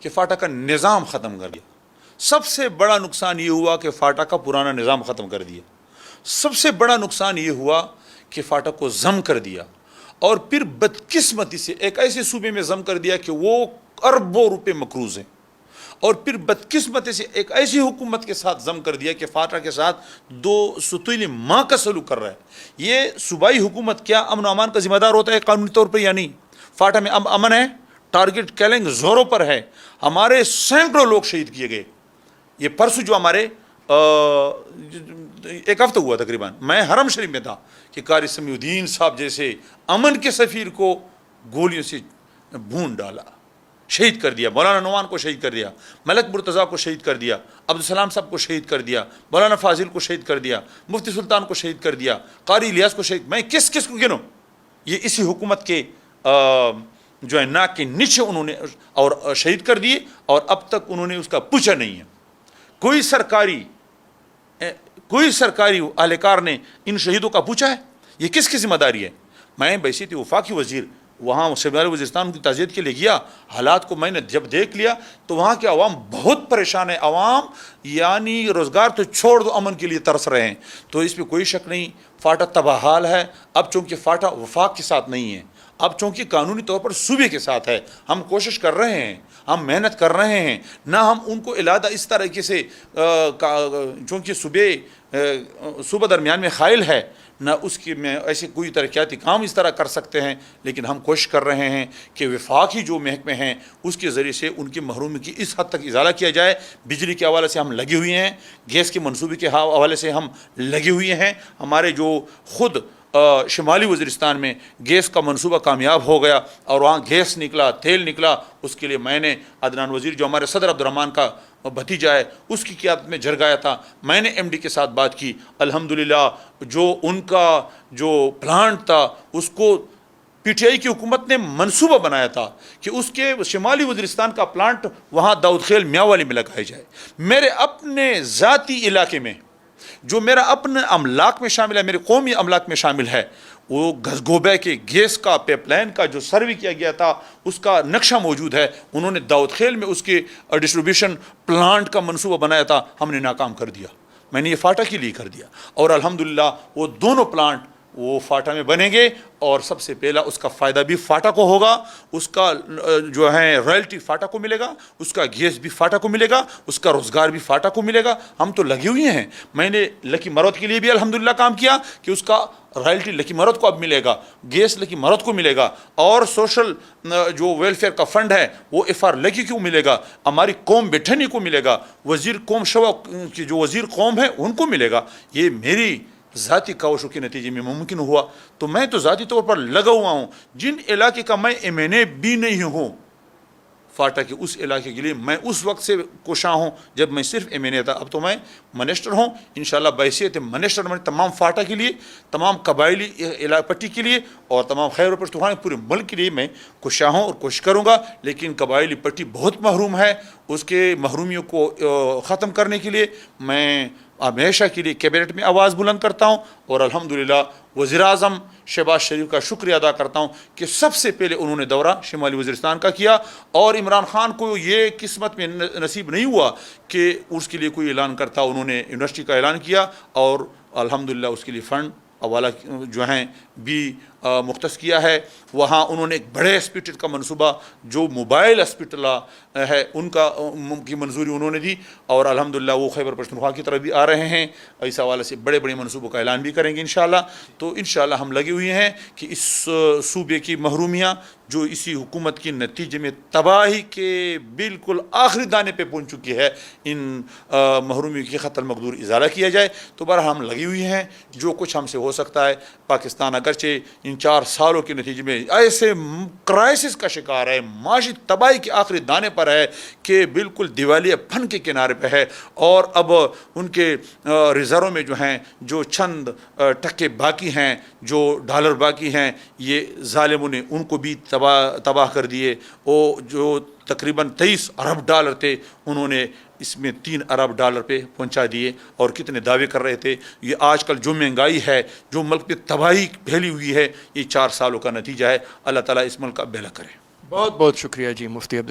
کہ فاٹا کا نظام ختم کر دیا. سب سے بڑا نقصان یہ ہوا کہ فاٹا کا پرانا نظام ختم کر دیا. سب سے بڑا نقصان یہ ہوا کہ فاٹا کو ضم کر دیا, اور پھر بدقسمتی سے ایک ایسے صوبے میں ضم کر دیا کہ وہ اربوں روپے مقروض ہیں, اور پھر بدقسمتی سے ایک ایسی حکومت کے ساتھ ضم کر دیا کہ فاٹا کے ساتھ دو ستولی ماں کا سلوک کر رہا ہے. یہ صوبائی حکومت کیا امن و امان کا ذمہ دار ہوتا ہے قانونی طور پر یا نہیں؟ فاٹا میں امن ہے, ٹارگٹ کیلنگ زوروں پر ہے, ہمارے سینکڑوں لوگ شہید کیے گئے. یہ پرسوں جو ہمارے ایک ہفتہ ہوا تقریباً, میں حرم شریف میں تھا کہ قاری سمیع الدین صاحب جیسے امن کے سفیر کو گولیوں سے بھون ڈالا, شہید کر دیا. مولانا نعمان کو شہید کر دیا, ملک مرتضیٰ کو شہید کر دیا, عبدالسلام صاحب کو شہید کر دیا, مولانا فاضل کو شہید کر دیا, مفتی سلطان کو شہید کر دیا, قاری الیاس کو شہید. میں کس کس کو گنوں؟ یہ اسی حکومت کے جو ہے ناک کے نیچے انہوں نے اور شہید کر دیے, اور اب تک انہوں نے اس کا پوچھا نہیں ہے. کوئی سرکاری اہلکار نے ان شہیدوں کا پوچھا ہے؟ یہ کس کی ذمہ داری ہے؟ میں بحیثیت وفاقی وزیر وہاں شمالی وزیرستان کی تعزیت کے لیے گیا. حالات کو میں نے جب دیکھ لیا تو وہاں کے عوام بہت پریشان ہے. عوام یعنی روزگار تو چھوڑ دو, امن کے لیے ترس رہے ہیں. تو اس پہ کوئی شک نہیں, فاٹا تباہ حال ہے. اب چونکہ فاٹا وفاق کے ساتھ نہیں ہے, اب چونکہ قانونی طور پر صوبے کے ساتھ ہے. ہم کوشش کر رہے ہیں, ہم محنت کر رہے ہیں, نہ ہم ان کو علیحدہ اس طریقے سے چونکہ صوبہ درمیان میں حائل ہے, نہ اس کی میں ایسے کوئی ترقیاتی کام اس طرح کر سکتے ہیں. لیکن ہم کوشش کر رہے ہیں کہ وفاقی جو محکمے ہیں اس کے ذریعے سے ان کی محرومی کی اس حد تک ازالہ کیا جائے. بجلی کے حوالے سے ہم لگے ہوئے ہیں, گیس کے منصوبے کے حوالے سے ہم لگے ہوئے ہیں. ہمارے جو خود شمالی وزیرستان میں گیس کا منصوبہ کامیاب ہو گیا اور وہاں گیس نکلا, تیل نکلا. اس کے لیے میں نے عدنان وزیر جو ہمارے صدر عبدالرحمن کا بھتیجا ہے اس کی قیادت میں جھرگایا تھا. میں نے ایم ڈی کے ساتھ بات کی. الحمدللہ جو ان کا جو پلانٹ تھا اس کو پی ٹی آئی کی حکومت نے منصوبہ بنایا تھا کہ اس کے شمالی وزیرستان کا پلانٹ وہاں داؤد خیل میاوالی میں لگایا جائے. میرے اپنے ذاتی علاقے میں جو میرا اپنے املاک میں شامل ہے, میرے قومی املاک میں شامل ہے, وہ گھسگوبے کے گیس کا پائپ لائن کا جو سروے کیا گیا تھا اس کا نقشہ موجود ہے. انہوں نے داؤد خیل میں اس کے ڈسٹریبیوشن پلانٹ کا منصوبہ بنایا تھا, ہم نے ناکام کر دیا. میں نے یہ فاٹا کے لیے کر دیا, اور الحمدللہ وہ دونوں پلانٹ وہ فاٹا میں بنیں گے, اور سب سے پہلا اس کا فائدہ بھی فاٹا کو ہوگا, اس کا جو ہے رائلٹی فاٹا کو ملے گا, اس کا گیس بھی فاٹا کو ملے گا, اس کا روزگار بھی فاٹا کو ملے گا. ہم تو لگے ہوئے ہیں. میں نے لکی مرود کے لیے بھی الحمدللہ کام کیا کہ اس کا رائلٹی لکی مرود کو اب ملے گا, گیس لکی مرود کو ملے گا, اور سوشل جو ویلفیئر کا فنڈ ہے وہ ایف آر لکی کو ملے گا, ہماری قوم بٹھنی کو ملے گا, وزیر قوم شوا کی جو وزیر قوم ہے ان کو ملے گا. یہ میری ذاتی کاوشوں کے نتیجے میں ممکن ہوا. تو میں تو ذاتی طور پر لگا ہوا ہوں. جن علاقے کا میں ایم این اے بھی نہیں ہوں, فاٹا کے اس علاقے کے لیے میں اس وقت سے کوشاں ہوں جب میں صرف ایم این اے تھا. اب تو میں منسٹر ہوں انشاءاللہ. بحیثیت منسٹر میں تمام فاٹا کے لیے, تمام قبائلی پٹی کے لیے, اور تمام خیر و پختونخوا پورے ملک کے لیے میں کوشاں ہوں اور کوشش کروں گا. لیکن قبائلی پٹی بہت محروم ہے, اس کے محرومیوں کو ختم کرنے کے لیے میں ہمیشہ کے لیے کیبنٹ میں آواز بلند کرتا ہوں. اور الحمدللہ وزیر اعظم شہباز شریف کا شکریہ ادا کرتا ہوں کہ سب سے پہلے انہوں نے دورہ شمالی وزیرستان کا کیا, اور عمران خان کو یہ قسمت میں نصیب نہیں ہوا کہ اس کے لیے کوئی اعلان کرتا. انہوں نے یونیورسٹی کا اعلان کیا, اور الحمدللہ اس کے لیے فنڈ حوالہ جو ہیں بھی مختص کیا ہے. وہاں انہوں نے ایک بڑے ہاسپٹل کا منصوبہ جو موبائل ہاسپٹل ہے ان کا کی منظوری انہوں نے دی, اور الحمدللہ وہ خیبر پختونخوا کی طرف بھی آ رہے ہیں. اس حوالے سے بڑے بڑے منصوبوں کا اعلان بھی کریں گے انشاءاللہ. تو انشاءاللہ ہم لگے ہوئے ہیں کہ اس صوبے کی محرومیاں جو اسی حکومت کی نتیجے میں تباہی کے بالکل آخری دانے پہ پہنچ چکی ہے, ان محرومیوں کی خط المقدور ازالہ کیا جائے. تو بہرحال ہم لگی ہوئی ہیں, جو کچھ ہم سے ہو سکتا ہے. پاکستان اگرچہ ان 4 سالوں کے نتیجے میں ایسے کرائسس کا شکار ہے, معاشی تباہی کے آخری دانے پر ہے کہ بالکل دیوالیہ پن کے کنارے پہ ہے, اور اب ان کے ریزرو میں جو ہیں جو چند ٹکے باقی ہیں, جو ڈالر باقی ہیں, یہ ظالموں نے ان کو بھی تباہ کر دیے. وہ جو تقریباً 23 ارب ڈالر تھے انہوں نے اس میں 3 ارب ڈالر پہ پہنچا دیے. اور کتنے دعوے کر رہے تھے. یہ آج کل جو مہنگائی ہے, جو ملک پہ تباہی پھیلی ہوئی ہے, یہ 4 سالوں کا نتیجہ ہے. اللہ تعالیٰ اس ملک کا بھلا کرے. بہت بہت شکریہ جی مفتی عبد